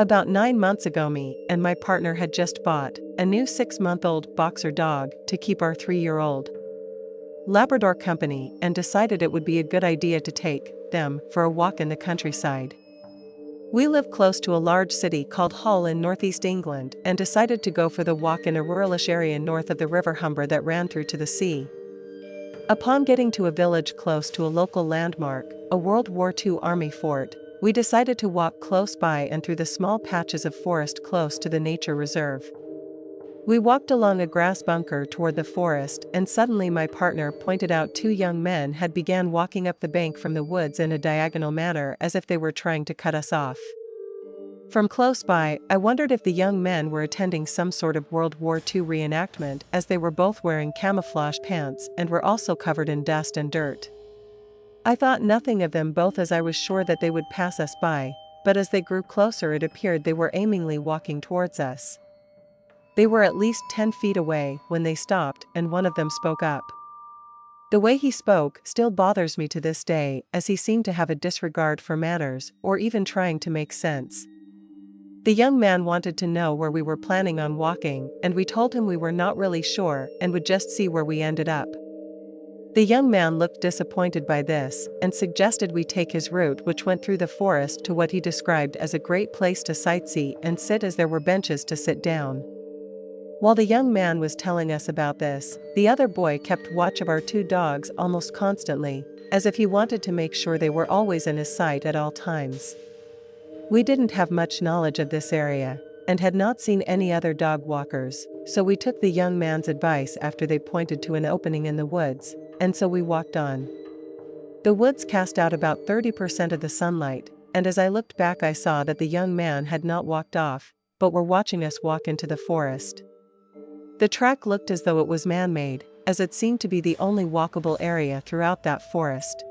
About 9 months ago, me and my partner had just bought a new 6-month-old boxer dog to keep our 3-year-old Labrador company and decided it would be a good idea to take them for a walk in the countryside. We live close to a large city called Hull in northeast England and decided to go for the walk in a ruralish area north of the River Humber that ran through to the sea. Upon getting to a village close to a local landmark, a World War II Army fort, we decided to walk close by and through the small patches of forest close to the nature reserve. We walked along a grass bunker toward the forest, and suddenly my partner pointed out 2 young men had began walking up the bank from the woods in a diagonal manner as if they were trying to cut us off. From close by, I wondered if the young men were attending some sort of World War II reenactment, as they were both wearing camouflage pants and were also covered in dust and dirt. I thought nothing of them both, as I was sure that they would pass us by, but as they grew closer it appeared they were aimlessly walking towards us. They were at least 10 feet away when they stopped, and one of them spoke up. The way he spoke still bothers me to this day, as he seemed to have a disregard for manners, or even trying to make sense. The young man wanted to know where we were planning on walking, and we told him we were not really sure and would just see where we ended up. The young man looked disappointed by this, and suggested we take his route, which went through the forest to what he described as a great place to sightsee and sit, as there were benches to sit down. While the young man was telling us about this, the other boy kept watch of our 2 dogs almost constantly, as if he wanted to make sure they were always in his sight at all times. We didn't have much knowledge of this area, and had not seen any other dog walkers, so we took the young man's advice after they pointed to an opening in the woods, and so we walked on. The woods cast out about 30% of the sunlight, and as I looked back I saw that the young man had not walked off, but were watching us walk into the forest. The track looked as though it was man-made, as it seemed to be the only walkable area throughout that forest.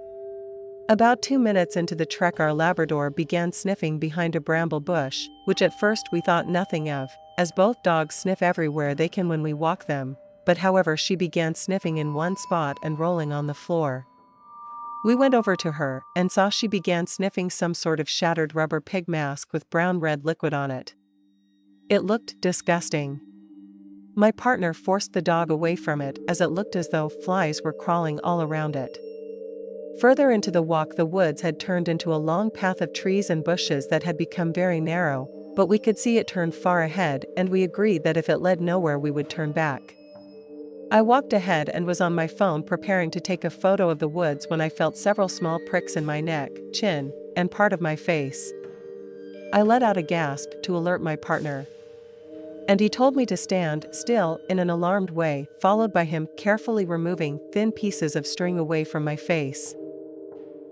About 2 minutes into the trek our Labrador began sniffing behind a bramble bush, which at first we thought nothing of, as both dogs sniff everywhere they can when we walk them, but however she began sniffing in one spot and rolling on the floor. We went over to her, and saw she began sniffing some sort of shattered rubber pig mask with brown-red liquid on it. It looked disgusting. My partner forced the dog away from it, as it looked as though flies were crawling all around it. Further into the walk the woods had turned into a long path of trees and bushes that had become very narrow, but we could see it turn far ahead, and we agreed that if it led nowhere we would turn back. I walked ahead and was on my phone preparing to take a photo of the woods when I felt several small pricks in my neck, chin, and part of my face. I let out a gasp to alert my partner, and he told me to stand still in an alarmed way, followed by him carefully removing thin pieces of string away from my face.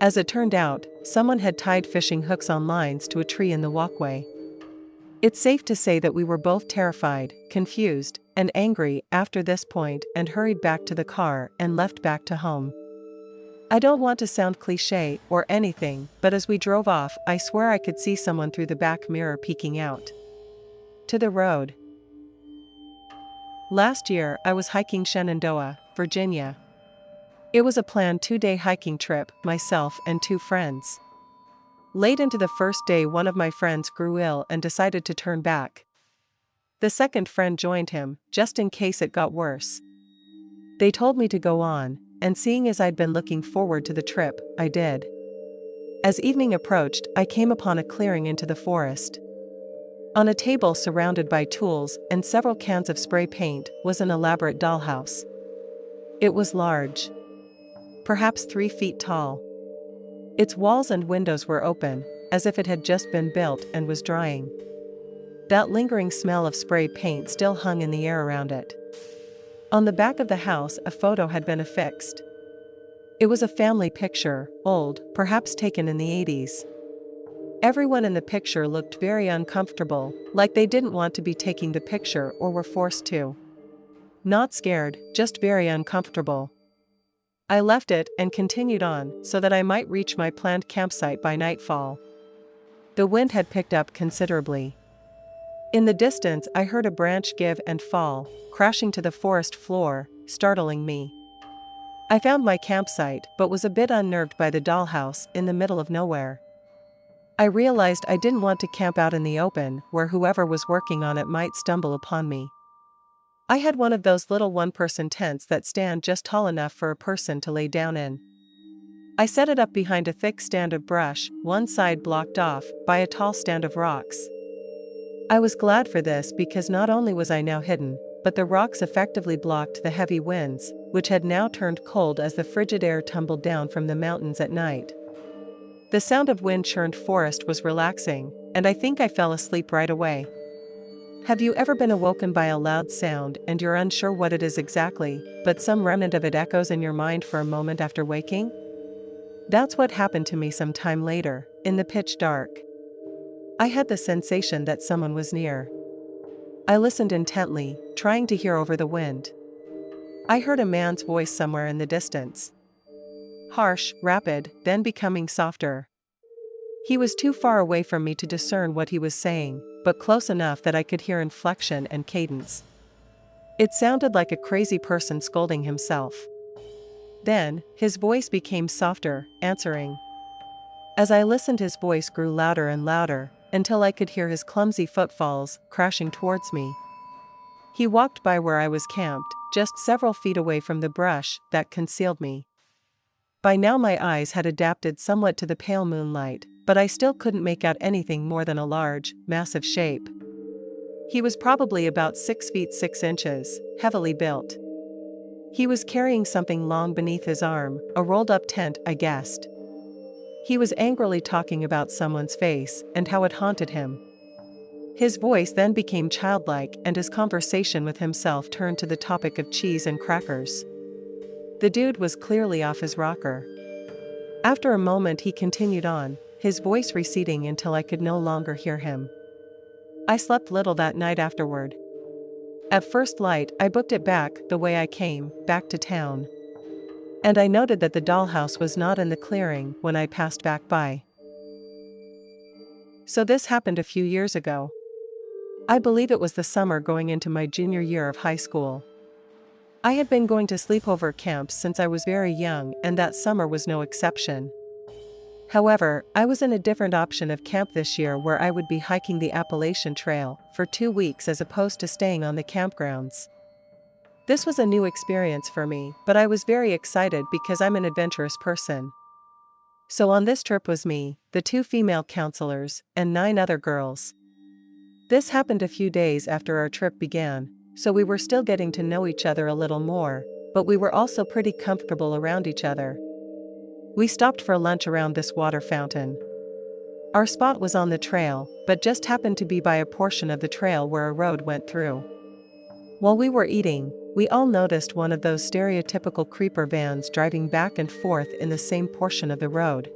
As it turned out, someone had tied fishing hooks on lines to a tree in the walkway. It's safe to say that we were both terrified, confused, and angry after this point, and hurried back to the car and left back to home. I don't want to sound cliché or anything, but as we drove off, I swear I could see someone through the back mirror peeking out to the road. Last year, I was hiking Shenandoah, Virginia. It was a planned 2-day hiking trip, myself and 2 friends. Late into the first day, one of my friends grew ill and decided to turn back. The second friend joined him, just in case it got worse. They told me to go on, and seeing as I'd been looking forward to the trip, I did. As evening approached, I came upon a clearing into the forest. On a table surrounded by tools and several cans of spray paint was an elaborate dollhouse. It was large, perhaps 3 feet tall. Its walls and windows were open, as if it had just been built and was drying. That lingering smell of spray paint still hung in the air around it. On the back of the house a photo had been affixed. It was a family picture, old, perhaps taken in the 80s. Everyone in the picture looked very uncomfortable, like they didn't want to be taking the picture or were forced to. Not scared, just very uncomfortable. I left it and continued on, so that I might reach my planned campsite by nightfall. The wind had picked up considerably. In the distance I heard a branch give and fall, crashing to the forest floor, startling me. I found my campsite, but was a bit unnerved by the dollhouse in the middle of nowhere. I realized I didn't want to camp out in the open where whoever was working on it might stumble upon me. I had one of those little one-person tents that stand just tall enough for a person to lay down in. I set it up behind a thick stand of brush, one side blocked off by a tall stand of rocks. I was glad for this because not only was I now hidden, but the rocks effectively blocked the heavy winds, which had now turned cold as the frigid air tumbled down from the mountains at night. The sound of wind-churned forest was relaxing, and I think I fell asleep right away. Have you ever been awoken by a loud sound and you're unsure what it is exactly, but some remnant of it echoes in your mind for a moment after waking? That's what happened to me some time later, in the pitch dark. I had the sensation that someone was near. I listened intently, trying to hear over the wind. I heard a man's voice somewhere in the distance. Harsh, rapid, then becoming softer. He was too far away from me to discern what he was saying, but close enough that I could hear inflection and cadence. It sounded like a crazy person scolding himself. Then, his voice became softer, answering. As I listened, his voice grew louder and louder, until I could hear his clumsy footfalls crashing towards me. He walked by where I was camped, just several feet away from the brush that concealed me. By now my eyes had adapted somewhat to the pale moonlight, but I still couldn't make out anything more than a large, massive shape. He was probably about 6 feet 6 inches, heavily built. He was carrying something long beneath his arm, a rolled-up tent, I guessed. He was angrily talking about someone's face and how it haunted him. His voice then became childlike and his conversation with himself turned to the topic of cheese and crackers. The dude was clearly off his rocker. After a moment he continued on, his voice receding until I could no longer hear him. I slept little that night afterward. At first light, I booked it back the way I came, back to town. And I noted that the dollhouse was not in the clearing when I passed back by. So this happened a few years ago. I believe it was the summer going into my junior year of high school. I had been going to sleepover camps since I was very young, and that summer was no exception. However, I was in a different option of camp this year where I would be hiking the Appalachian Trail for 2 weeks as opposed to staying on the campgrounds. This was a new experience for me, but I was very excited because I'm an adventurous person. So on this trip was me, the 2 female counselors, and 9 other girls. This happened a few days after our trip began, so we were still getting to know each other a little more, but we were also pretty comfortable around each other. We stopped for lunch around this water fountain. Our spot was on the trail, but just happened to be by a portion of the trail where a road went through. While we were eating, we all noticed one of those stereotypical creeper vans driving back and forth in the same portion of the road.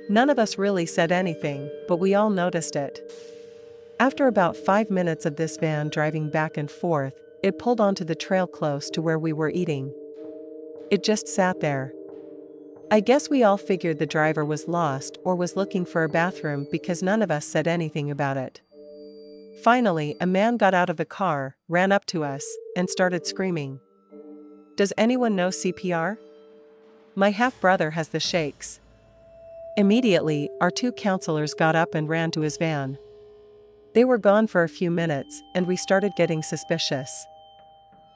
None of us really said anything, but we all noticed it. After about 5 minutes of this van driving back and forth, it pulled onto the trail close to where we were eating. It just sat there. I guess we all figured the driver was lost or was looking for a bathroom because none of us said anything about it. Finally, a man got out of the car, ran up to us, and started screaming. Does anyone know CPR? My half-brother has the shakes. Immediately, our 2 counselors got up and ran to his van. They were gone for a few minutes, and we started getting suspicious.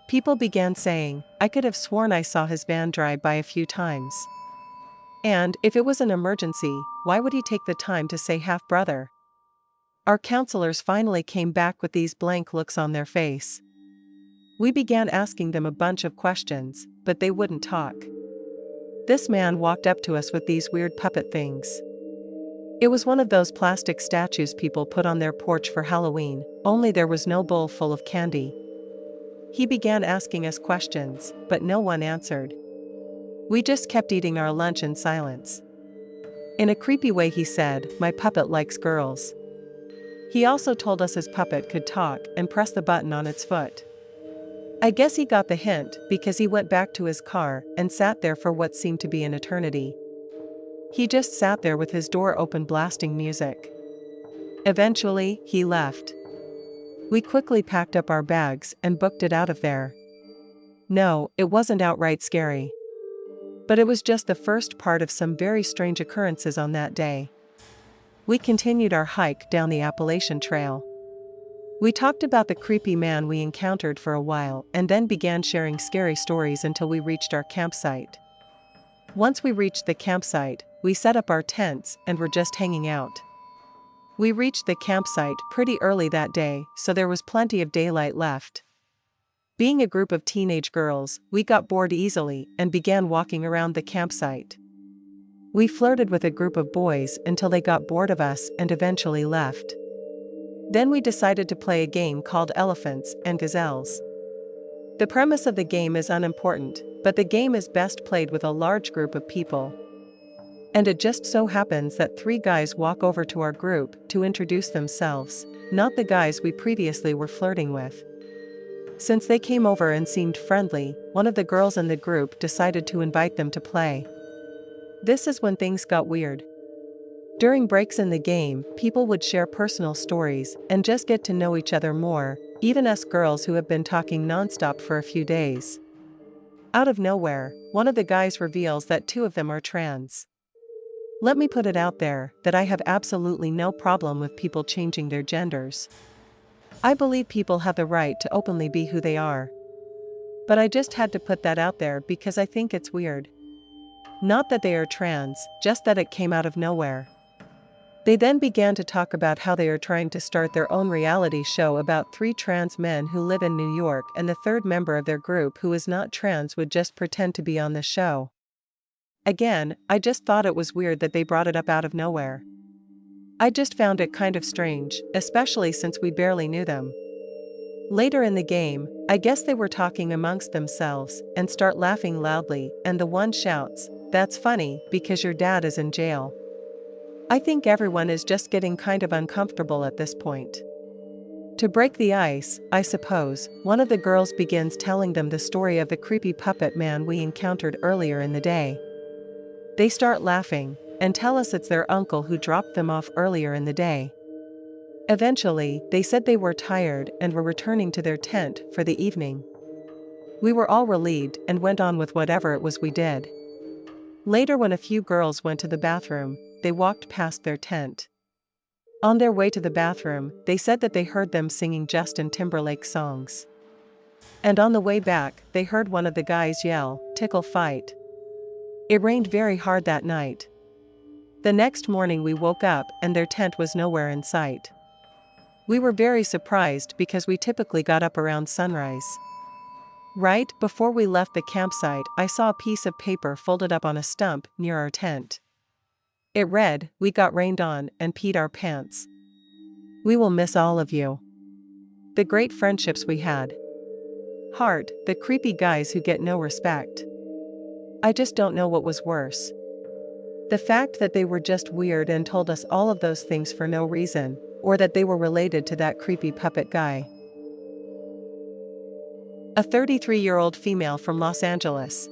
People began saying, I could have sworn I saw his van drive by a few times. And, if it was an emergency, why would he take the time to say half-brother? Our counselors finally came back with these blank looks on their face. We began asking them a bunch of questions, but they wouldn't talk. This man walked up to us with these weird puppet things. It was one of those plastic statues people put on their porch for Halloween, only there was no bowl full of candy. He began asking us questions, but no one answered. We just kept eating our lunch in silence. In a creepy way he said, my puppet likes girls. He also told us his puppet could talk and press the button on its foot. I guess he got the hint because he went back to his car and sat there for what seemed to be an eternity. He just sat there with his door open blasting music. Eventually, he left. We quickly packed up our bags and booked it out of there. No, it wasn't outright scary. But it was just the first part of some very strange occurrences on that day. We continued our hike down the Appalachian Trail. We talked about the creepy man we encountered for a while and then began sharing scary stories until we reached our campsite. Once we reached the campsite, we set up our tents and were just hanging out. We reached the campsite pretty early that day, so there was plenty of daylight left. Being a group of teenage girls, we got bored easily and began walking around the campsite. We flirted with a group of boys until they got bored of us and eventually left. Then we decided to play a game called Elephants and Gazelles. The premise of the game is unimportant, but the game is best played with a large group of people. And it just so happens that 3 guys walk over to our group to introduce themselves, not the guys we previously were flirting with. Since they came over and seemed friendly, one of the girls in the group decided to invite them to play. This is when things got weird. During breaks in the game, people would share personal stories and just get to know each other more, even us girls who have been talking nonstop for a few days. Out of nowhere, one of the guys reveals that 2 of them are trans. Let me put it out there that I have absolutely no problem with people changing their genders. I believe people have the right to openly be who they are. But I just had to put that out there because I think it's weird. Not that they are trans, just that it came out of nowhere. They then began to talk about how they are trying to start their own reality show about 3 trans men who live in New York, and the 3rd member of their group who is not trans would just pretend to be on the show. Again, I just thought it was weird that they brought it up out of nowhere. I just found it kind of strange, especially since we barely knew them. Later in the game, I guess they were talking amongst themselves and start laughing loudly, and the one shouts, "That's funny, because your dad is in jail." I think everyone is just getting kind of uncomfortable at this point. To break the ice, I suppose, one of the girls begins telling them the story of the creepy puppet man we encountered earlier in the day. They start laughing and tell us it's their uncle who dropped them off earlier in the day. Eventually, they said they were tired and were returning to their tent for the evening. We were all relieved and went on with whatever it was we did. Later, when a few girls went to the bathroom, they walked past their tent. On their way to the bathroom, they said that they heard them singing Justin Timberlake songs. And on the way back, they heard one of the guys yell, "Tickle fight." It rained very hard that night. The next morning we woke up and their tent was nowhere in sight. We were very surprised because we typically got up around sunrise. Right before we left the campsite, I saw a piece of paper folded up on a stump near our tent. It read, "We got rained on and peed our pants. We will miss all of you. The great friendships we had. Heart, the creepy guys who get no respect." I just don't know what was worse. The fact that they were just weird and told us all of those things for no reason, or that they were related to that creepy puppet guy. A 33-year-old female from Los Angeles.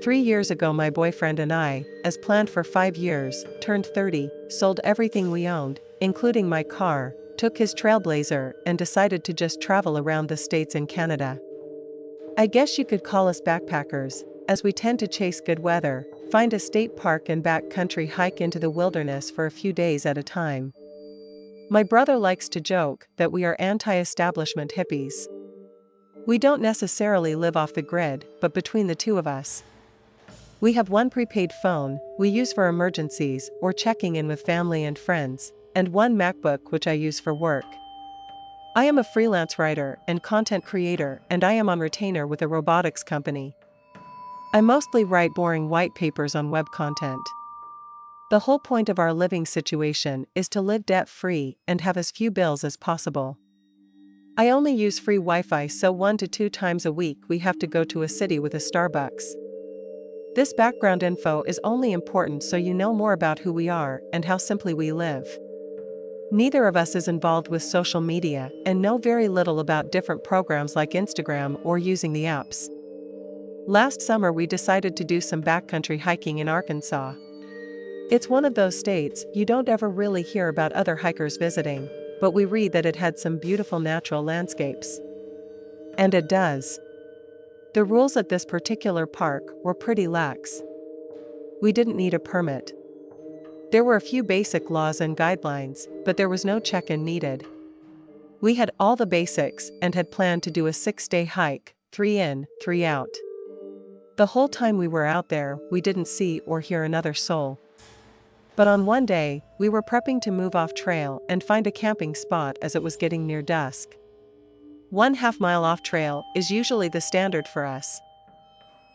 3 years ago, my boyfriend and I, as planned for 5 years, turned 30, sold everything we owned, including my car, took his Trailblazer, and decided to just travel around the States and Canada. I guess you could call us backpackers, as we tend to chase good weather, find a state park and backcountry hike into the wilderness for a few days at a time. My brother likes to joke that we are anti-establishment hippies. We don't necessarily live off the grid, but between the 2 of us, we have one prepaid phone we use for emergencies or checking in with family and friends, and one MacBook which I use for work. I am a freelance writer and content creator, and I am on retainer with a robotics company. I mostly write boring white papers on web content. The whole point of our living situation is to live debt-free and have as few bills as possible. I only use free Wi-Fi, so 1 to 2 times a week we have to go to a city with a Starbucks. This background info is only important so you know more about who we are and how simply we live. Neither of us is involved with social media and know very little about different programs like Instagram or using the apps. Last summer we decided to do some backcountry hiking in Arkansas. It's one of those states you don't ever really hear about other hikers visiting, but we read that it had some beautiful natural landscapes. And it does. The rules at this particular park were pretty lax. We didn't need a permit. There were a few basic laws and guidelines, but there was no check-in needed. We had all the basics and had planned to do a 6-day hike, 3 in, 3 out. The whole time we were out there, we didn't see or hear another soul. But on one day, we were prepping to move off trail and find a camping spot as it was getting near dusk. 1/2 mile off trail is usually the standard for us.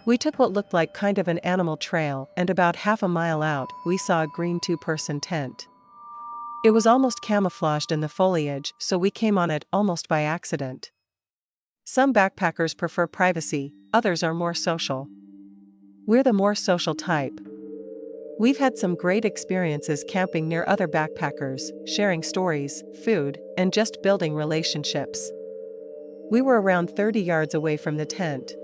We took what looked like kind of an animal trail, and about 1/2 mile out, we saw a green 2-person tent. It was almost camouflaged in the foliage, so we came on it almost by accident. Some backpackers prefer privacy, others are more social. We're the more social type. We've had some great experiences camping near other backpackers, sharing stories, food, and just building relationships. We were around 30 yards away from the tent.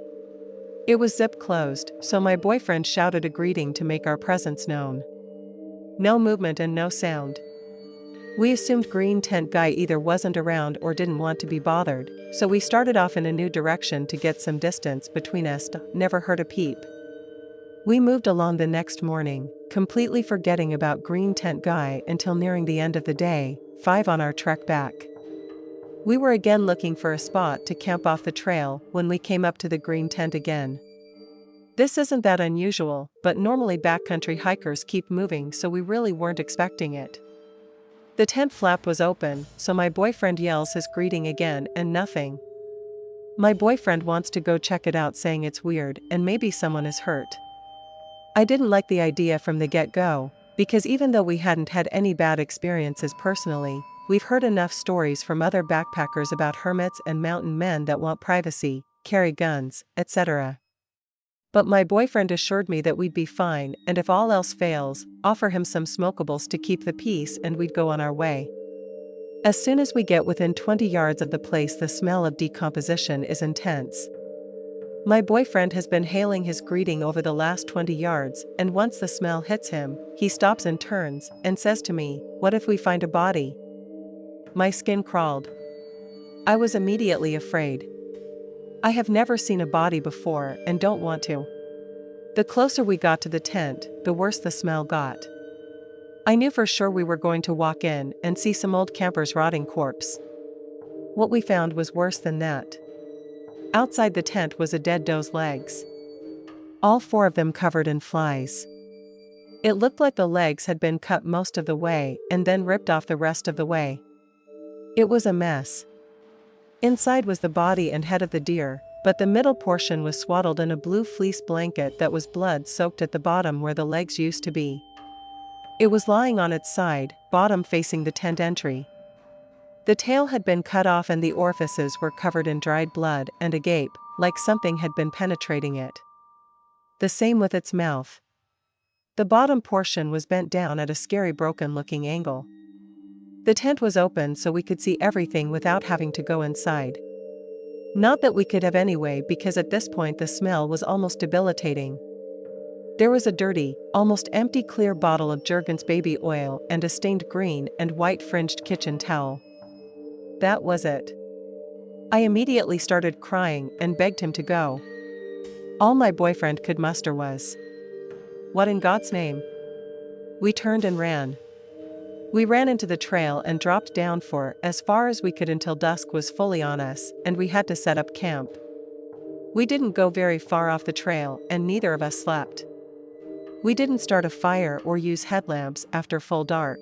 It was zip closed, so my boyfriend shouted a greeting to make our presence known. No movement and no sound. We assumed green tent guy either wasn't around or didn't want to be bothered, so we started off in a new direction to get some distance between us. Never heard a peep. We moved along the next morning, completely forgetting about green tent guy until nearing the end of the day, 5 on our trek back. We were again looking for a spot to camp off the trail when we came up to the green tent again. This isn't that unusual, but normally backcountry hikers keep moving, so we really weren't expecting it. The tent flap was open, so my boyfriend yells his greeting again and nothing. My boyfriend wants to go check it out, saying it's weird and maybe someone is hurt. I didn't like the idea from the get-go, because even though we hadn't had any bad experiences personally, we've heard enough stories from other backpackers about hermits and mountain men that want privacy, carry guns, etc. But my boyfriend assured me that we'd be fine, and if all else fails, offer him some smokables to keep the peace, and we'd go on our way. As soon as we get within 20 yards of the place, the smell of decomposition is intense. My boyfriend has been hailing his greeting over the last 20 yards, and once the smell hits him, he stops and turns, and says to me, "What if we find a body?" My skin crawled. I was immediately afraid. I have never seen a body before and don't want to. The closer we got to the tent, the worse the smell got. I knew for sure we were going to walk in and see some old camper's rotting corpse. What we found was worse than that. Outside the tent was a dead doe's legs. All 4 of them covered in flies. It looked like the legs had been cut most of the way and then ripped off the rest of the way. It was a mess. Inside was the body and head of the deer, but the middle portion was swaddled in a blue fleece blanket that was blood-soaked at the bottom where the legs used to be. It was lying on its side, bottom facing the tent entry. The tail had been cut off and the orifices were covered in dried blood and agape, like something had been penetrating it. The same with its mouth. The bottom portion was bent down at a scary broken-looking angle. The tent was open so we could see everything without having to go inside. Not that we could have anyway, because at this point the smell was almost debilitating. There was a dirty, almost empty clear bottle of Jergens baby oil and a stained green and white fringed kitchen towel. That was it. I immediately started crying and begged him to go. All my boyfriend could muster was, "What in God's name?" We turned and ran. We ran into the trail and dropped down for as far as we could until dusk was fully on us, and we had to set up camp. We didn't go very far off the trail, and neither of us slept. We didn't start a fire or use headlamps after full dark.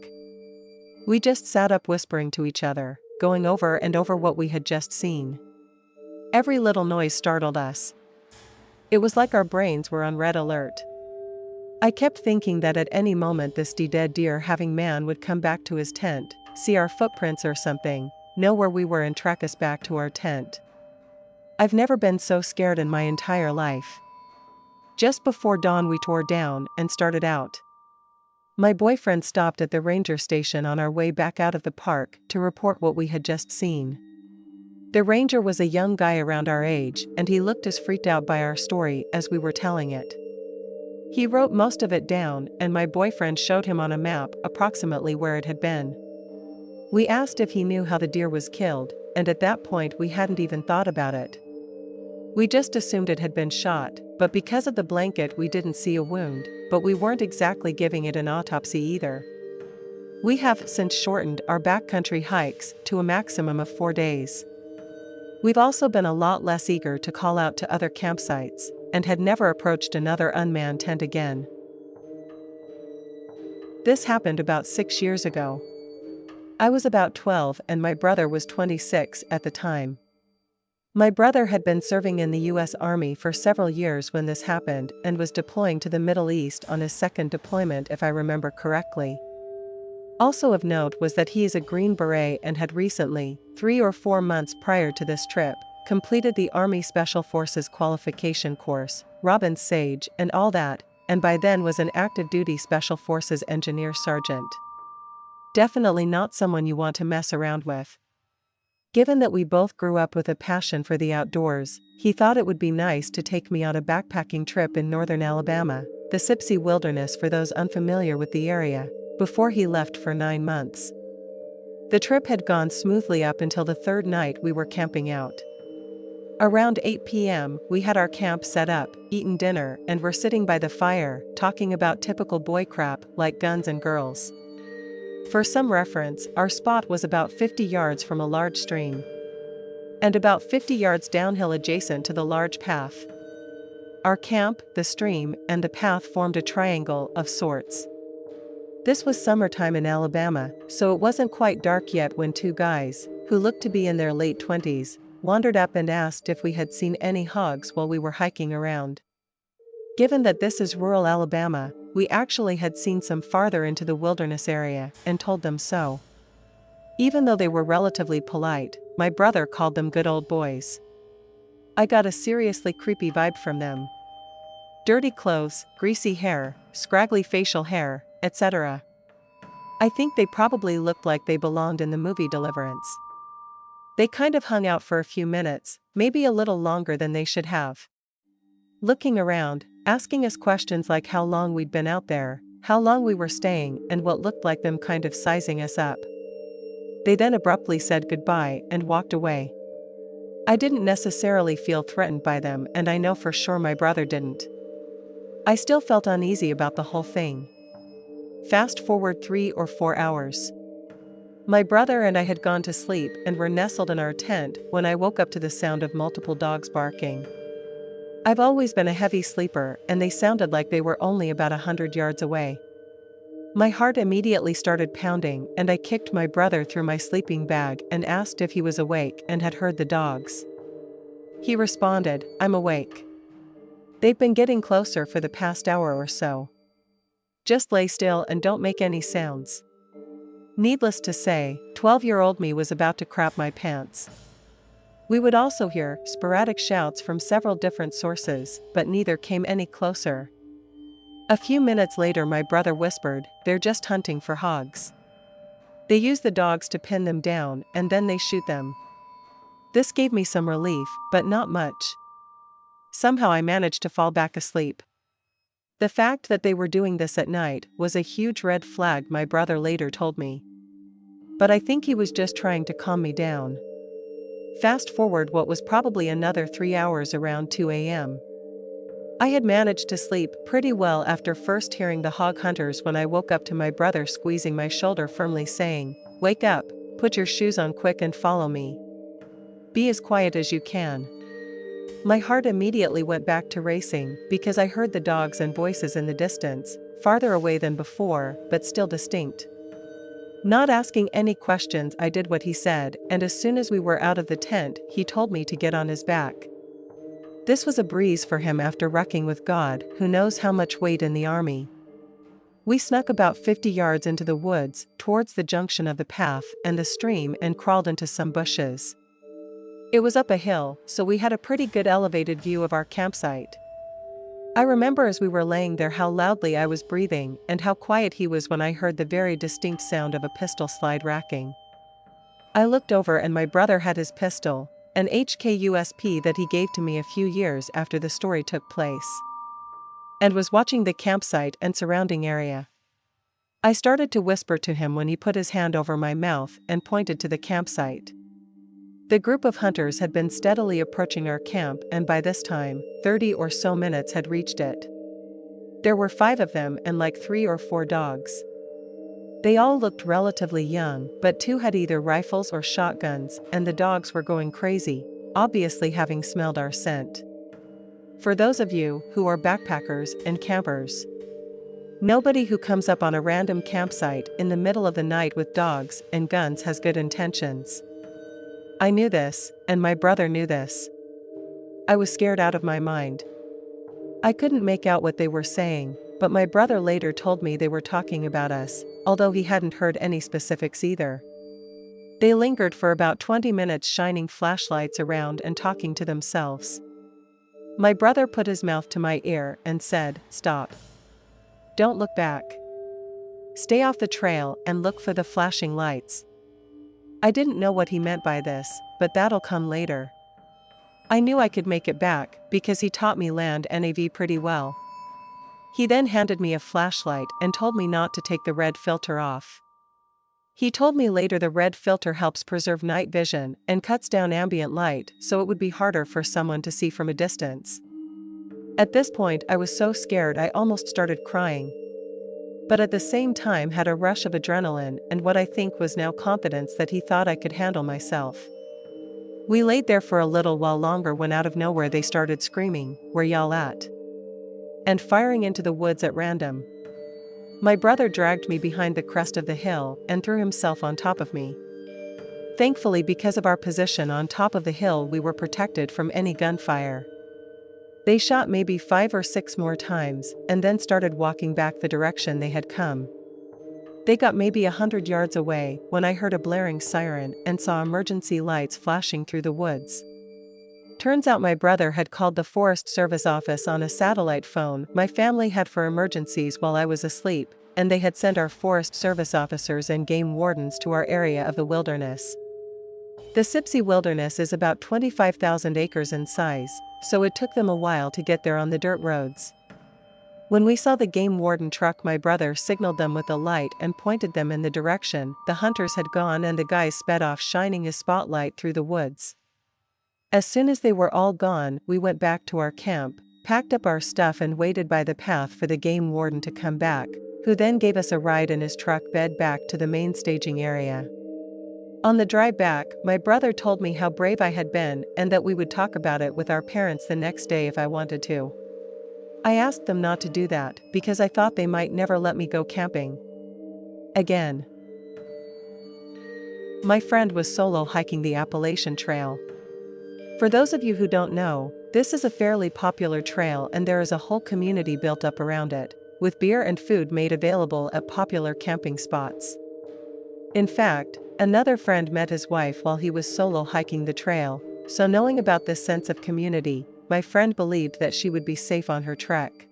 We just sat up whispering to each other, going over and over what we had just seen. Every little noise startled us. It was like our brains were on red alert. I kept thinking that at any moment this dead deer having man would come back to his tent, see our footprints or something, know where we were and track us back to our tent. I've never been so scared in my entire life. Just before dawn we tore down and started out. My boyfriend stopped at the ranger station on our way back out of the park to report what we had just seen. The ranger was a young guy around our age, and he looked as freaked out by our story as we were telling it. He wrote most of it down, and my boyfriend showed him on a map approximately where it had been. We asked if he knew how the deer was killed, and at that point we hadn't even thought about it. We just assumed it had been shot, but because of the blanket we didn't see a wound, but we weren't exactly giving it an autopsy either. We have since shortened our backcountry hikes to a maximum of 4 days. We've also been a lot less eager to call out to other campsites, and had never approached another unmanned tent again. This happened about 6 years ago. I was about 12 and my brother was 26 at the time. My brother had been serving in the US Army for several years when this happened and was deploying to the Middle East on his second deployment if I remember correctly. Also of note was that he is a Green Beret and had recently, 3 or 4 months prior to this trip, completed the Army Special Forces qualification course, Robin's Sage and all that, and by then was an active duty Special Forces engineer sergeant. Definitely not someone you want to mess around with. Given that we both grew up with a passion for the outdoors, he thought it would be nice to take me on a backpacking trip in northern Alabama, the Sipsey Wilderness for those unfamiliar with the area, before he left for 9 months. The trip had gone smoothly up until the third night we were camping out. Around 8 p.m., we had our camp set up, eaten dinner, and were sitting by the fire, talking about typical boy crap like guns and girls. For some reference, our spot was about 50 yards from a large stream, and about 50 yards downhill adjacent to the large path. Our camp, the stream, and the path formed a triangle of sorts. This was summertime in Alabama, so it wasn't quite dark yet when 2 guys, who looked to be in their late 20s, wandered up and asked if we had seen any hogs while we were hiking around. Given that this is rural Alabama, we actually had seen some farther into the wilderness area, and told them so. Even though they were relatively polite, my brother called them good old boys. I got a seriously creepy vibe from them. Dirty clothes, greasy hair, scraggly facial hair, etc. I think they probably looked like they belonged in the movie Deliverance. They kind of hung out for a few minutes, maybe a little longer than they should have. Looking around, asking us questions like how long we'd been out there, how long we were staying, and what looked like them kind of sizing us up. They then abruptly said goodbye and walked away. I didn't necessarily feel threatened by them, and I know for sure my brother didn't. I still felt uneasy about the whole thing. Fast forward 3 or 4 hours. My brother and I had gone to sleep and were nestled in our tent when I woke up to the sound of multiple dogs barking. I've always been a heavy sleeper, and they sounded like they were only about 100 yards away. My heart immediately started pounding, and I kicked my brother through my sleeping bag and asked if he was awake and had heard the dogs. He responded, "I'm awake. They've been getting closer for the past hour or so. Just lay still and don't make any sounds." Needless to say, 12-year-old me was about to crap my pants. We would also hear sporadic shouts from several different sources, but neither came any closer. A few minutes later my brother whispered, "They're just hunting for hogs. They use the dogs to pin them down and then they shoot them." This gave me some relief, but not much. Somehow I managed to fall back asleep. The fact that they were doing this at night was a huge red flag, my brother later told me. But I think he was just trying to calm me down. Fast forward what was probably another 3 hours around 2 a.m. I had managed to sleep pretty well after first hearing the hog hunters when I woke up to my brother squeezing my shoulder firmly saying, "Wake up, put your shoes on quick and follow me. Be as quiet as you can." My heart immediately went back to racing because I heard the dogs and voices in the distance, farther away than before, but still distinct. Not asking any questions, I did what he said, and as soon as we were out of the tent, he told me to get on his back. This was a breeze for him after wrecking with God, who knows how much weight in the army. We snuck about 50 yards into the woods, towards the junction of the path and the stream, and crawled into some bushes. It was up a hill, so we had a pretty good elevated view of our campsite. I remember as we were laying there how loudly I was breathing and how quiet he was when I heard the very distinct sound of a pistol slide racking. I looked over and my brother had his pistol, an HK-USP that he gave to me a few years after the story took place, and was watching the campsite and surrounding area. I started to whisper to him when he put his hand over my mouth and pointed to the campsite. The group of hunters had been steadily approaching our camp, and by this time, 30 or so minutes had reached it. There were 5 of them and like 3 or 4 dogs. They all looked relatively young, but 2 had either rifles or shotguns, and the dogs were going crazy, obviously having smelled our scent. For those of you who are backpackers and campers, nobody who comes up on a random campsite in the middle of the night with dogs and guns has good intentions. I knew this, and my brother knew this. I was scared out of my mind. I couldn't make out what they were saying, but my brother later told me they were talking about us, although he hadn't heard any specifics either. They lingered for about 20 minutes shining flashlights around and talking to themselves. My brother put his mouth to my ear and said, "Stop. Don't look back. Stay off the trail and look for the flashing lights." I didn't know what he meant by this, but that'll come later. I knew I could make it back, because he taught me land NAV pretty well. He then handed me a flashlight and told me not to take the red filter off. He told me later the red filter helps preserve night vision and cuts down ambient light, so it would be harder for someone to see from a distance. At this point I was so scared I almost started crying. But at the same time had a rush of adrenaline and what I think was now confidence that he thought I could handle myself. We laid there for a little while longer when out of nowhere they started screaming, "Where y'all at?" and firing into the woods at random. My brother dragged me behind the crest of the hill and threw himself on top of me. Thankfully, because of our position on top of the hill, we were protected from any gunfire. They shot maybe 5 or 6 more times, and then started walking back the direction they had come. They got maybe 100 yards away when I heard a blaring siren and saw emergency lights flashing through the woods. Turns out my brother had called the Forest Service office on a satellite phone my family had for emergencies while I was asleep, and they had sent our Forest Service officers and game wardens to our area of the wilderness. The Sipsey Wilderness is about 25,000 acres in size, so it took them a while to get there on the dirt roads. When we saw the game warden truck, my brother signaled them with a light and pointed them in the direction the hunters had gone, and the guys sped off shining his spotlight through the woods. As soon as they were all gone, we went back to our camp, packed up our stuff and waited by the path for the game warden to come back, who then gave us a ride in his truck bed back to the main staging area. On the drive back, my brother told me how brave I had been and that we would talk about it with our parents the next day if I wanted to. I asked them not to do that because I thought they might never let me go camping again. My friend was solo hiking the Appalachian Trail. For those of you who don't know, this is a fairly popular trail and there is a whole community built up around it, with beer and food made available at popular camping spots. In fact, another friend met his wife while he was solo hiking the trail, so knowing about this sense of community, my friend believed that she would be safe on her trek.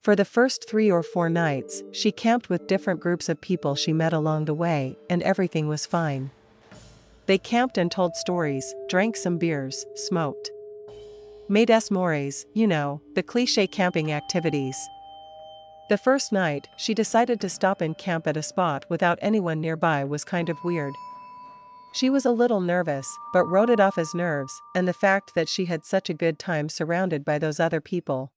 For the first 3 or 4 nights, she camped with different groups of people she met along the way, and everything was fine. They camped and told stories, drank some beers, smoked, made s'mores, the cliché camping activities. The first night, she decided to stop and camp at a spot without anyone nearby was kind of weird. She was a little nervous, but wrote it off as nerves and the fact that she had such a good time surrounded by those other people.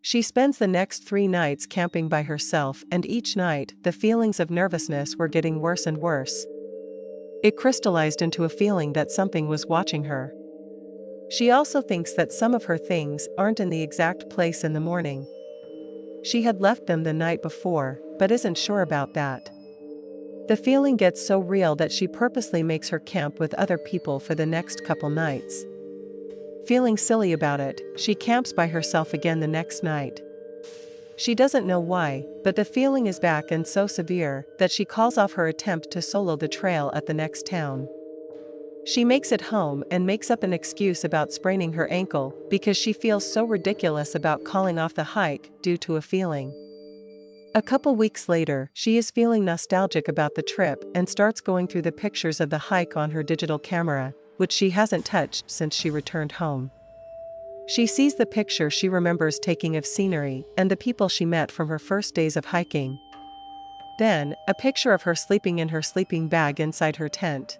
She spends the next 3 nights camping by herself, and each night, the feelings of nervousness were getting worse and worse. It crystallized into a feeling that something was watching her. She also thinks that some of her things aren't in the exact place in the morning. She had left them the night before, but isn't sure about that. The feeling gets so real that she purposely makes her camp with other people for the next couple nights. Feeling silly about it, she camps by herself again the next night. She doesn't know why, but the feeling is back and so severe that she calls off her attempt to solo the trail at the next town. She makes it home and makes up an excuse about spraining her ankle because she feels so ridiculous about calling off the hike due to a feeling. A couple weeks later, she is feeling nostalgic about the trip and starts going through the pictures of the hike on her digital camera, which she hasn't touched since she returned home. She sees the picture she remembers taking of scenery and the people she met from her first days of hiking. Then, a picture of her sleeping in her sleeping bag inside her tent.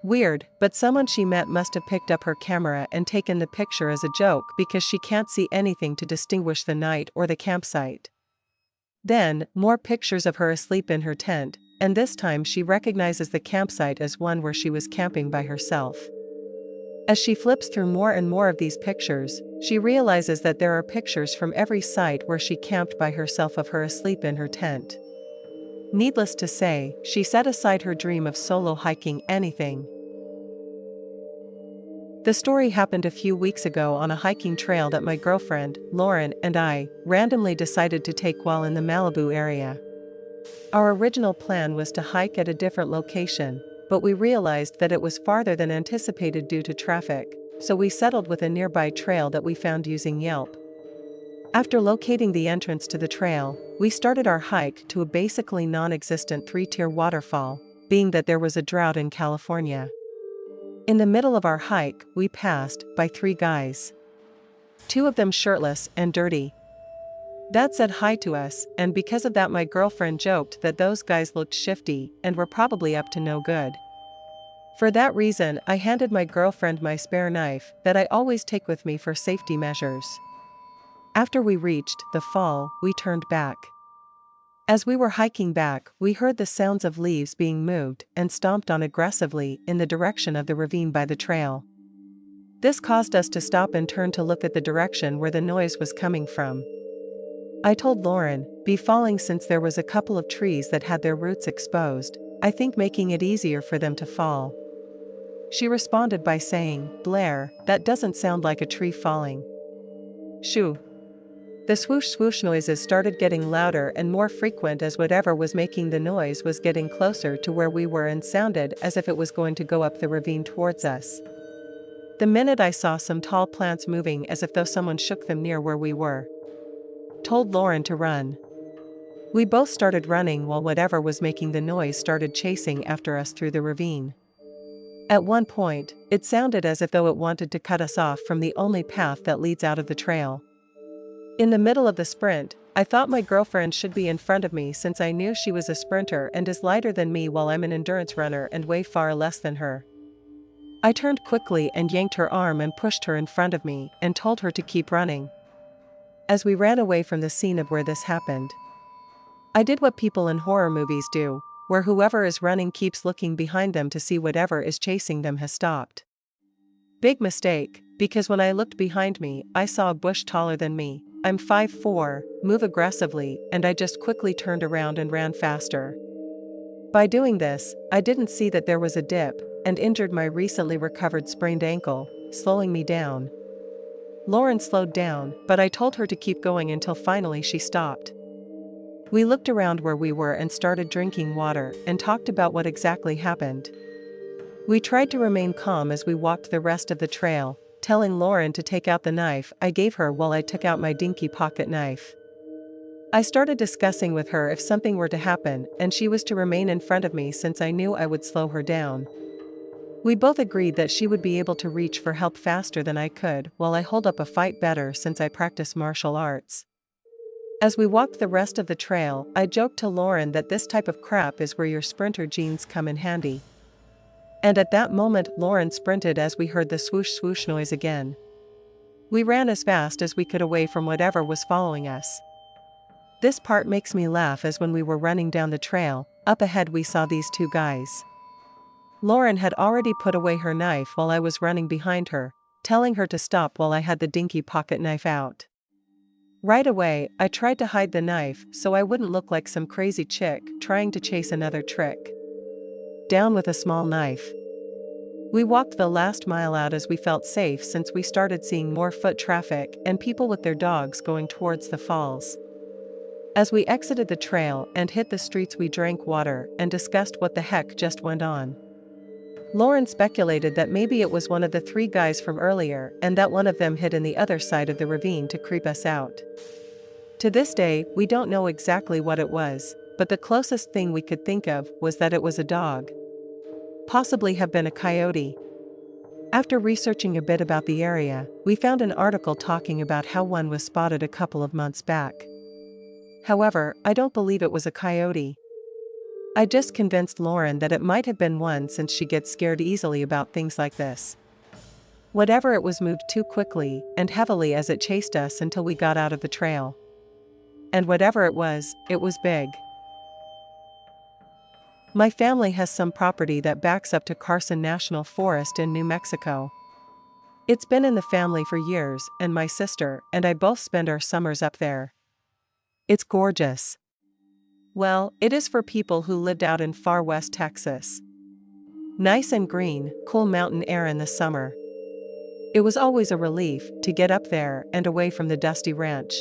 Weird, but someone she met must have picked up her camera and taken the picture as a joke because she can't see anything to distinguish the night or the campsite. Then, more pictures of her asleep in her tent, and this time she recognizes the campsite as one where she was camping by herself. As she flips through more and more of these pictures, she realizes that there are pictures from every site where she camped by herself of her asleep in her tent. Needless to say, she set aside her dream of solo hiking anything. The story happened a few weeks ago on a hiking trail that my girlfriend, Lauren, and I randomly decided to take while in the Malibu area. Our original plan was to hike at a different location, but we realized that it was farther than anticipated due to traffic, so we settled with a nearby trail that we found using Yelp. After locating the entrance to the trail, we started our hike to a basically non-existent 3-tier waterfall, being that there was a drought in California. In the middle of our hike, we passed by 3 guys. 2 of them shirtless and dirty. Dad said hi to us, and because of that my girlfriend joked that those guys looked shifty and were probably up to no good. For that reason, I handed my girlfriend my spare knife that I always take with me for safety measures. After we reached the fall, we turned back. As we were hiking back, we heard the sounds of leaves being moved and stomped on aggressively in the direction of the ravine by the trail. This caused us to stop and turn to look at the direction where the noise was coming from. I told Lauren, "Be falling since there was a couple of trees that had their roots exposed, I think making it easier for them to fall." She responded by saying, "Blair, that doesn't sound like a tree falling." Shoo. The swoosh swoosh noises started getting louder and more frequent as whatever was making the noise was getting closer to where we were and sounded as if it was going to go up the ravine towards us. The minute I saw some tall plants moving as if though someone shook them near where we were. Told Lauren to run. We both started running while whatever was making the noise started chasing after us through the ravine. At one point, it sounded as if though it wanted to cut us off from the only path that leads out of the trail. In the middle of the sprint, I thought my girlfriend should be in front of me since I knew she was a sprinter and is lighter than me while I'm an endurance runner and weigh far less than her. I turned quickly and yanked her arm and pushed her in front of me and told her to keep running. As we ran away from the scene of where this happened, I did what people in horror movies do, where whoever is running keeps looking behind them to see whatever is chasing them has stopped. Big mistake, because when I looked behind me, I saw a bush taller than me. I'm 5'4", move aggressively, and I just quickly turned around and ran faster. By doing this, I didn't see that there was a dip, and injured my recently recovered sprained ankle, slowing me down. Lauren slowed down, but I told her to keep going until finally she stopped. We looked around where we were and started drinking water and talked about what exactly happened. We tried to remain calm as we walked the rest of the trail, telling Lauren to take out the knife I gave her while I took out my dinky pocket knife. I started discussing with her if something were to happen and she was to remain in front of me since I knew I would slow her down. We both agreed that she would be able to reach for help faster than I could while I hold up a fight better since I practice martial arts. As we walked the rest of the trail, I joked to Lauren that this type of crap is where your sprinter genes come in handy. And at that moment Lauren sprinted as we heard the swoosh swoosh noise again. We ran as fast as we could away from whatever was following us. This part makes me laugh as when we were running down the trail, up ahead we saw these 2 guys. Lauren had already put away her knife while I was running behind her, telling her to stop while I had the dinky pocket knife out. Right away, I tried to hide the knife so I wouldn't look like some crazy chick trying to chase another trick. Down with a small knife. We walked the last mile out as we felt safe since we started seeing more foot traffic and people with their dogs going towards the falls. As we exited the trail and hit the streets we drank water and discussed what the heck just went on. Lauren speculated that maybe it was one of the 3 guys from earlier and that one of them hid in the other side of the ravine to creep us out. To this day, we don't know exactly what it was, but the closest thing we could think of was that it was a dog. Possibly have been a coyote. After researching a bit about the area, we found an article talking about how one was spotted a couple of months back. However, I don't believe it was a coyote. I just convinced Lauren that it might have been one since she gets scared easily about things like this. Whatever it was moved too quickly and heavily as it chased us until we got out of the trail. And whatever it was big. My family has some property that backs up to Carson National Forest in New Mexico. It's been in the family for years, and my sister and I both spend our summers up there. It's gorgeous. Well, it is for people who lived out in far west Texas. Nice and green, cool mountain air in the summer. It was always a relief to get up there and away from the dusty ranch.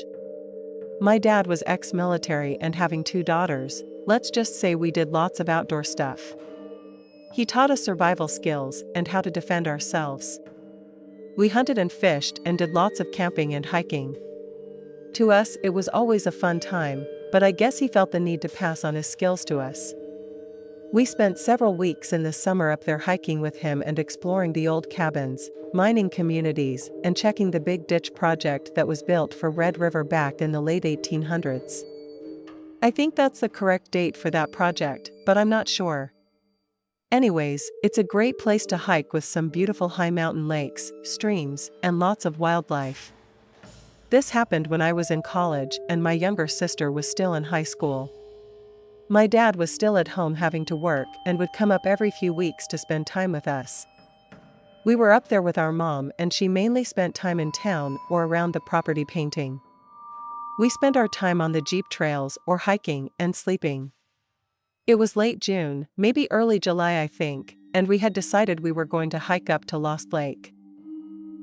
My dad was ex-military, and having 2 daughters, let's just say we did lots of outdoor stuff. He taught us survival skills and how to defend ourselves. We hunted and fished and did lots of camping and hiking. To us, it was always a fun time, but I guess he felt the need to pass on his skills to us. We spent several weeks in the summer up there hiking with him and exploring the old cabins, mining communities, and checking the big ditch project that was built for Red River back in the late 1800s. I think that's the correct date for that project, but I'm not sure. Anyways, it's a great place to hike with some beautiful high mountain lakes, streams, and lots of wildlife. This happened when I was in college and my younger sister was still in high school. My dad was still at home having to work and would come up every few weeks to spend time with us. We were up there with our mom, and she mainly spent time in town or around the property painting. We spent our time on the Jeep trails or hiking and sleeping. It was late June, maybe early July I think, and we had decided we were going to hike up to Lost Lake.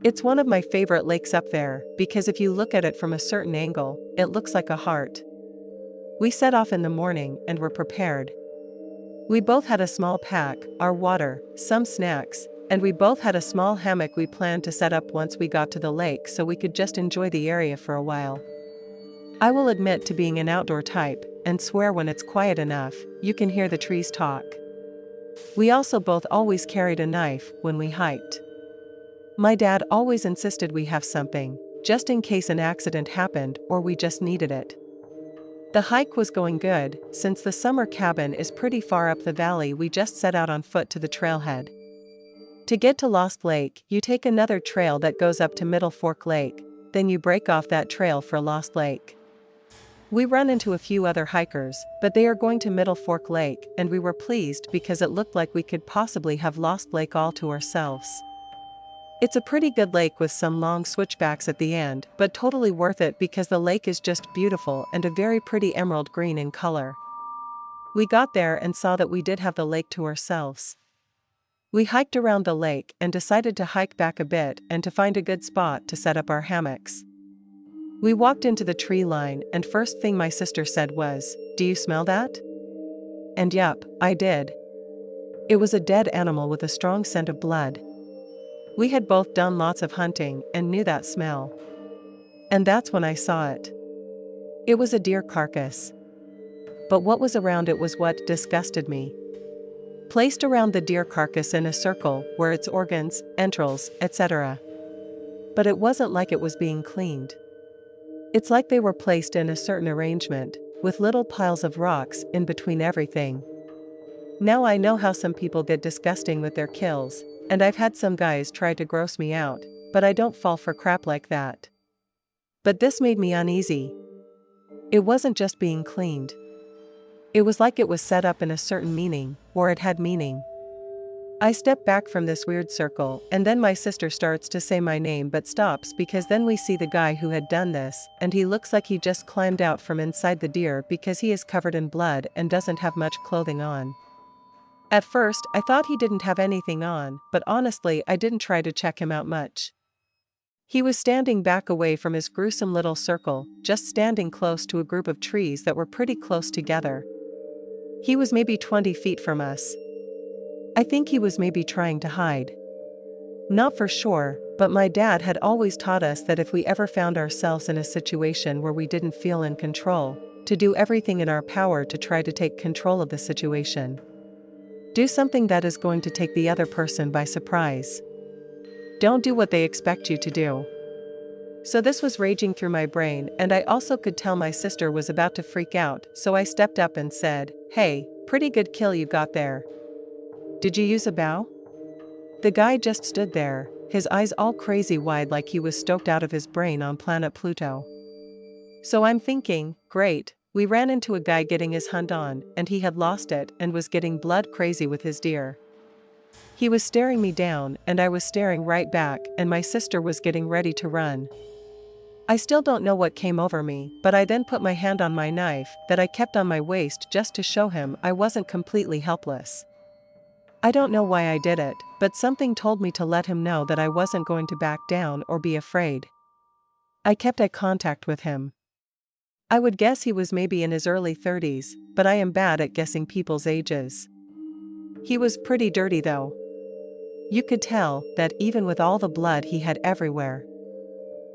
It's one of my favorite lakes up there because if you look at it from a certain angle, it looks like a heart. We set off in the morning and were prepared. We both had a small pack, our water, some snacks, and we both had a small hammock we planned to set up once we got to the lake so we could just enjoy the area for a while. I will admit to being an outdoor type, and swear when it's quiet enough, you can hear the trees talk. We also both always carried a knife when we hiked. My dad always insisted we have something, just in case an accident happened or we just needed it. The hike was going good. Since the summer cabin is pretty far up the valley, we just set out on foot to the trailhead. To get to Lost Lake, you take another trail that goes up to Middle Fork Lake, then you break off that trail for Lost Lake. We run into a few other hikers, but they are going to Middle Fork Lake, and we were pleased because it looked like we could possibly have Lost Lake all to ourselves. It's a pretty good lake with some long switchbacks at the end, but totally worth it because the lake is just beautiful and a very pretty emerald green in color. We got there and saw that we did have the lake to ourselves. We hiked around the lake and decided to hike back a bit and to find a good spot to set up our hammocks. We walked into the tree line, and first thing my sister said was, "Do you smell that?" And yup, I did. It was a dead animal with a strong scent of blood. We had both done lots of hunting and knew that smell. And that's when I saw it. It was a deer carcass. But what was around it was what disgusted me. Placed around the deer carcass in a circle were its organs, entrails, etc. But it wasn't like it was being cleaned. It's like they were placed in a certain arrangement, with little piles of rocks in between everything. Now I know how some people get disgusting with their kills, and I've had some guys try to gross me out, but I don't fall for crap like that. But this made me uneasy. It wasn't just being cleaned. It was like it was set up in a certain meaning, or it had meaning. I step back from this weird circle, and then my sister starts to say my name but stops because then we see the guy who had done this, and he looks like he just climbed out from inside the deer because he is covered in blood and doesn't have much clothing on. At first, I thought he didn't have anything on, but honestly I didn't try to check him out much. He was standing back away from his gruesome little circle, just standing close to a group of trees that were pretty close together. He was maybe 20 feet from us. I think he was maybe trying to hide. Not for sure, but my dad had always taught us that if we ever found ourselves in a situation where we didn't feel in control, to do everything in our power to try to take control of the situation. Do something that is going to take the other person by surprise. Don't do what they expect you to do. So this was raging through my brain, and I also could tell my sister was about to freak out, so I stepped up and said, "Hey, pretty good kill you got there. Did you use a bow?" The guy just stood there, his eyes all crazy wide like he was stoked out of his brain on planet Pluto. So I'm thinking, great, we ran into a guy getting his hunt on, and he had lost it and was getting blood crazy with his deer. He was staring me down, and I was staring right back, and my sister was getting ready to run. I still don't know what came over me, but I then put my hand on my knife that I kept on my waist just to show him I wasn't completely helpless. I don't know why I did it, but something told me to let him know that I wasn't going to back down or be afraid. I kept eye contact with him. I would guess he was maybe in his early 30s, but I am bad at guessing people's ages. He was pretty dirty though. You could tell that even with all the blood he had everywhere.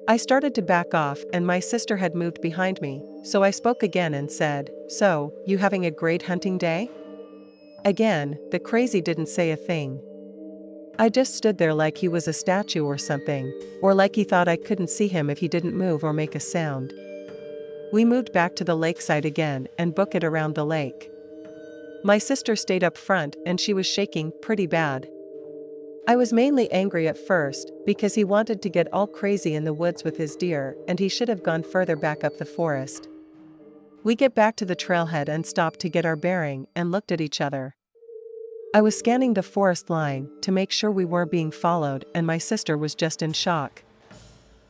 I started to back off and my sister had moved behind me, so I spoke again and said, "So, you having a great hunting day?" Again, the crazy didn't say a thing. I just stood there like he was a statue or something, or like he thought I couldn't see him if he didn't move or make a sound. We moved back to the lakeside again and booked it around the lake. My sister stayed up front and she was shaking pretty bad. I was mainly angry at first because he wanted to get all crazy in the woods with his deer and he should have gone further back up the forest. We get back to the trailhead and stopped to get our bearing and looked at each other. I was scanning the forest line to make sure we weren't being followed and my sister was just in shock.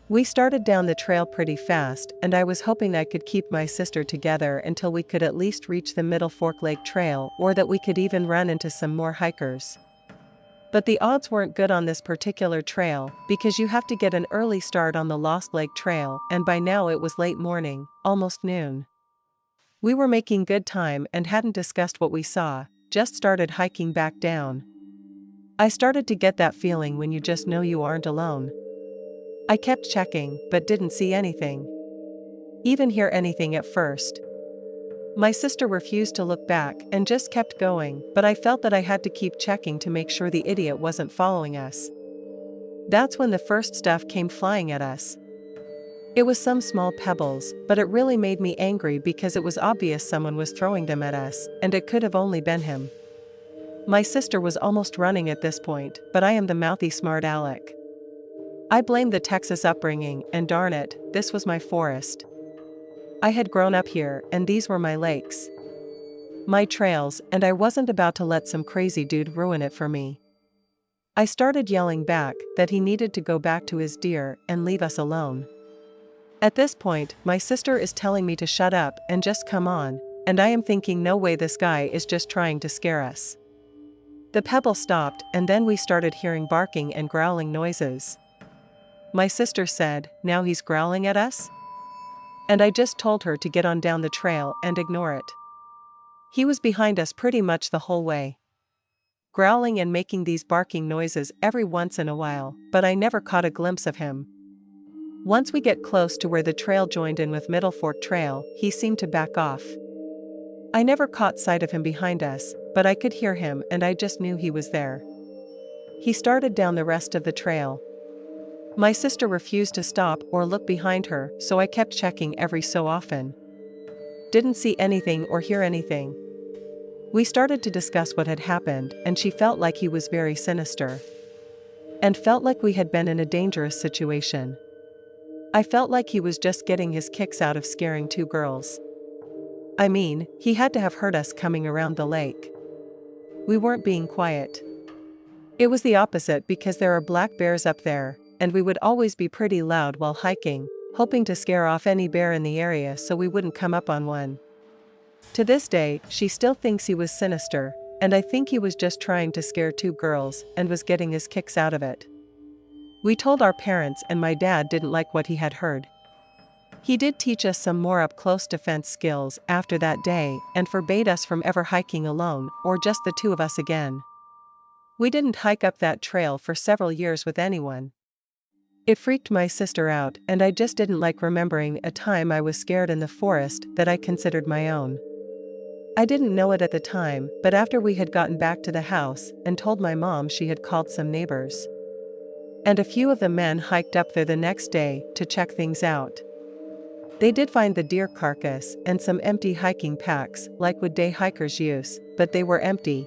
We started down the trail pretty fast and I was hoping I could keep my sister together until we could at least reach the Middle Fork Lake Trail or that we could even run into some more hikers. But the odds weren't good on this particular trail because you have to get an early start on the Lost Lake Trail and by now it was late morning, almost noon. We were making good time and hadn't discussed what we saw, just started hiking back down. I started to get that feeling when you just know you aren't alone. I kept checking but didn't see anything. Even hear anything at first. My sister refused to look back and just kept going, but I felt that I had to keep checking to make sure the idiot wasn't following us. That's when the first stuff came flying at us. It was some small pebbles, but it really made me angry because it was obvious someone was throwing them at us, and it could have only been him. My sister was almost running at this point, but I am the mouthy smart aleck. I blamed the Texas upbringing, and darn it, this was my forest. I had grown up here, and these were my lakes. My trails, and I wasn't about to let some crazy dude ruin it for me. I started yelling back that he needed to go back to his deer and leave us alone. At this point, my sister is telling me to shut up and just come on, and I am thinking no way this guy is just trying to scare us. The pebble stopped and then we started hearing barking and growling noises. My sister said, "Now he's growling at us?" And I just told her to get on down the trail and ignore it. He was behind us pretty much the whole way, growling and making these barking noises every once in a while, but I never caught a glimpse of him. Once we get close to where the trail joined in with Middle Fork Trail, he seemed to back off. I never caught sight of him behind us, but I could hear him and I just knew he was there. He started down the rest of the trail. My sister refused to stop or look behind her, so I kept checking every so often. Didn't see anything or hear anything. We started to discuss what had happened, and she felt like he was very sinister. And felt like we had been in a dangerous situation. I felt like he was just getting his kicks out of scaring two girls. I mean, he had to have heard us coming around the lake. We weren't being quiet. It was the opposite because there are black bears up there, and we would always be pretty loud while hiking, hoping to scare off any bear in the area so we wouldn't come up on one. To this day, she still thinks he was sinister, and I think he was just trying to scare two girls and was getting his kicks out of it. We told our parents and my dad didn't like what he had heard. He did teach us some more up-close defense skills after that day and forbade us from ever hiking alone or just the two of us again. We didn't hike up that trail for several years with anyone. It freaked my sister out and I just didn't like remembering a time I was scared in the forest that I considered my own. I didn't know it at the time, but after we had gotten back to the house and told my mom, she had called some neighbors. and a few of the men hiked up there the next day to check things out. They did find the deer carcass and some empty hiking packs like would day hikers use, but they were empty.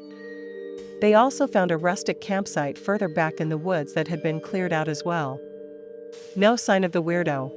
They also found a rustic campsite further back in the woods that had been cleared out as well. No sign of the weirdo.